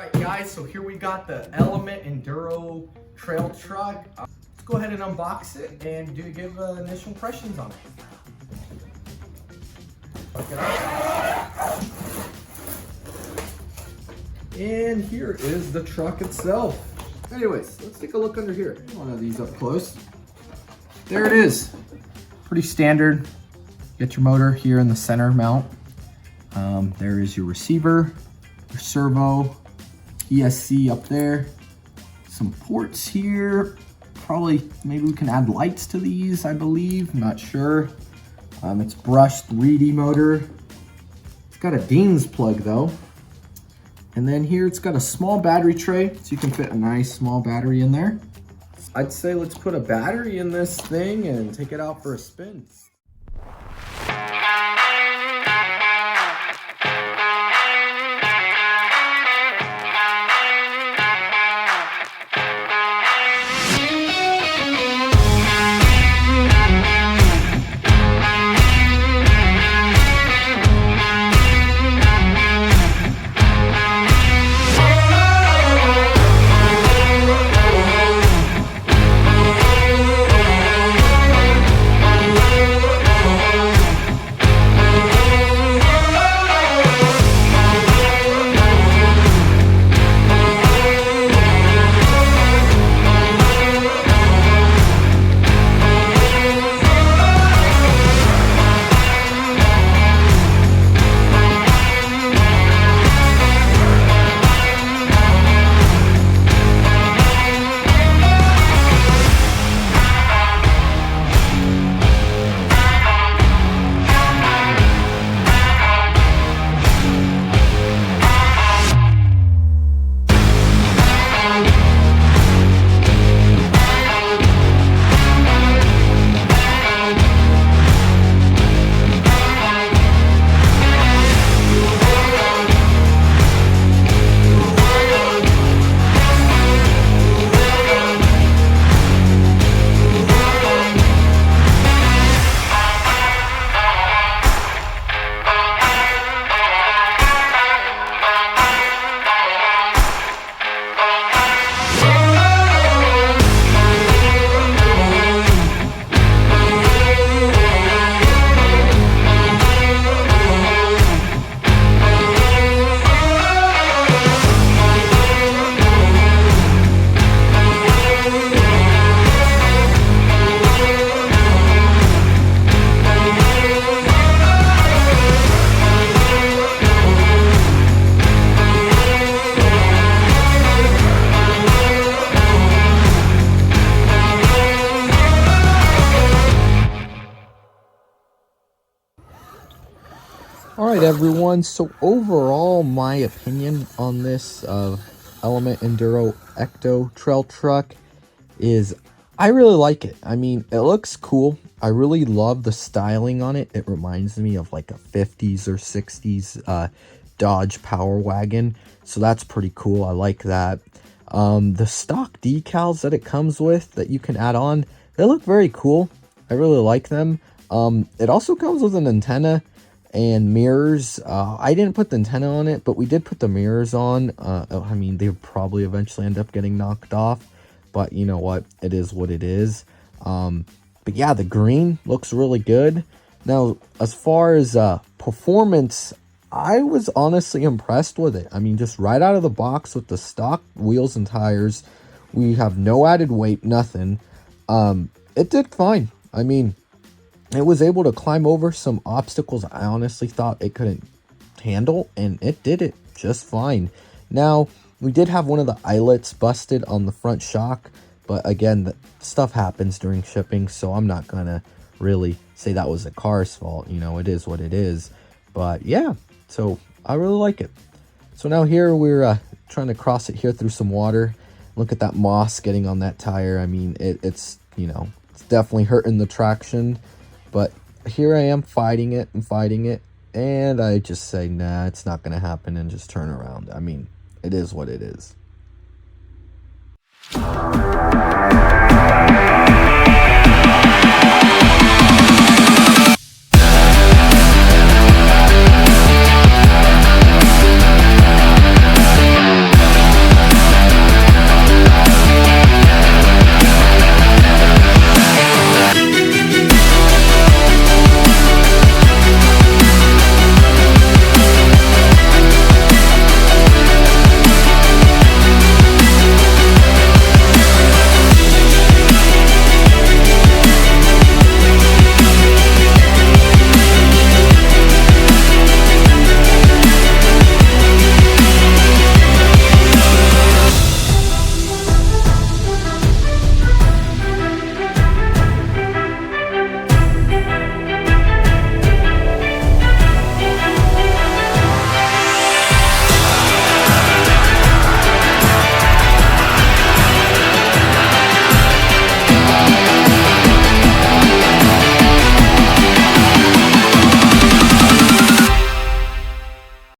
Alright guys, so here we got the Element Enduro trail truck. Let's go ahead and unbox it and give initial impressions on it. And here is the truck itself. Anyways, let's take a look under here. One of these up close. There it is. Pretty standard. Get your motor here in the center mount. There is your receiver, your servo, ESC up there. Some ports here. Probably, maybe we can add lights to these, I believe. I'm not sure. It's brushed 3D motor. It's got a Dean's plug though. And then here it's got a small battery tray, so you can fit a nice small battery in there. I'd say let's put a battery in this thing and take it out for a spin. Alright everyone, so overall my opinion on this Element Enduro Ecto trail truck is I really like it. I mean, it looks cool. I really love the styling on it. It reminds me of like a 50s or 60s Dodge Power Wagon, so that's pretty cool. I like that. The stock decals that it comes with that you can add on, they look very cool. I really like them. It also comes with an antenna and mirrors. I didn't put the antenna on it, but we did put the mirrors on. I mean, they would probably eventually end up getting knocked off, but you know what, it is what it is. But yeah, the green looks really good. Now, as far as performance, I was honestly impressed with it. I mean, just right out of the box with the stock wheels and tires, we have no added weight, nothing. It did fine. I mean, it was able to climb over some obstacles I honestly thought it couldn't handle, and it did it just fine. Now, we did have one of the eyelets busted on the front shock, but again, the stuff happens during shipping, so I'm not gonna really say that was the car's fault. You know, it is what it is. But yeah, so I really like it. So now here we're trying to cross it here through some water. Look at that moss getting on that tire. I mean, it's, you know, it's definitely hurting the traction. But here I am fighting it, and I just say, nah, it's not going to happen, and just turn around. I mean, it is what it is.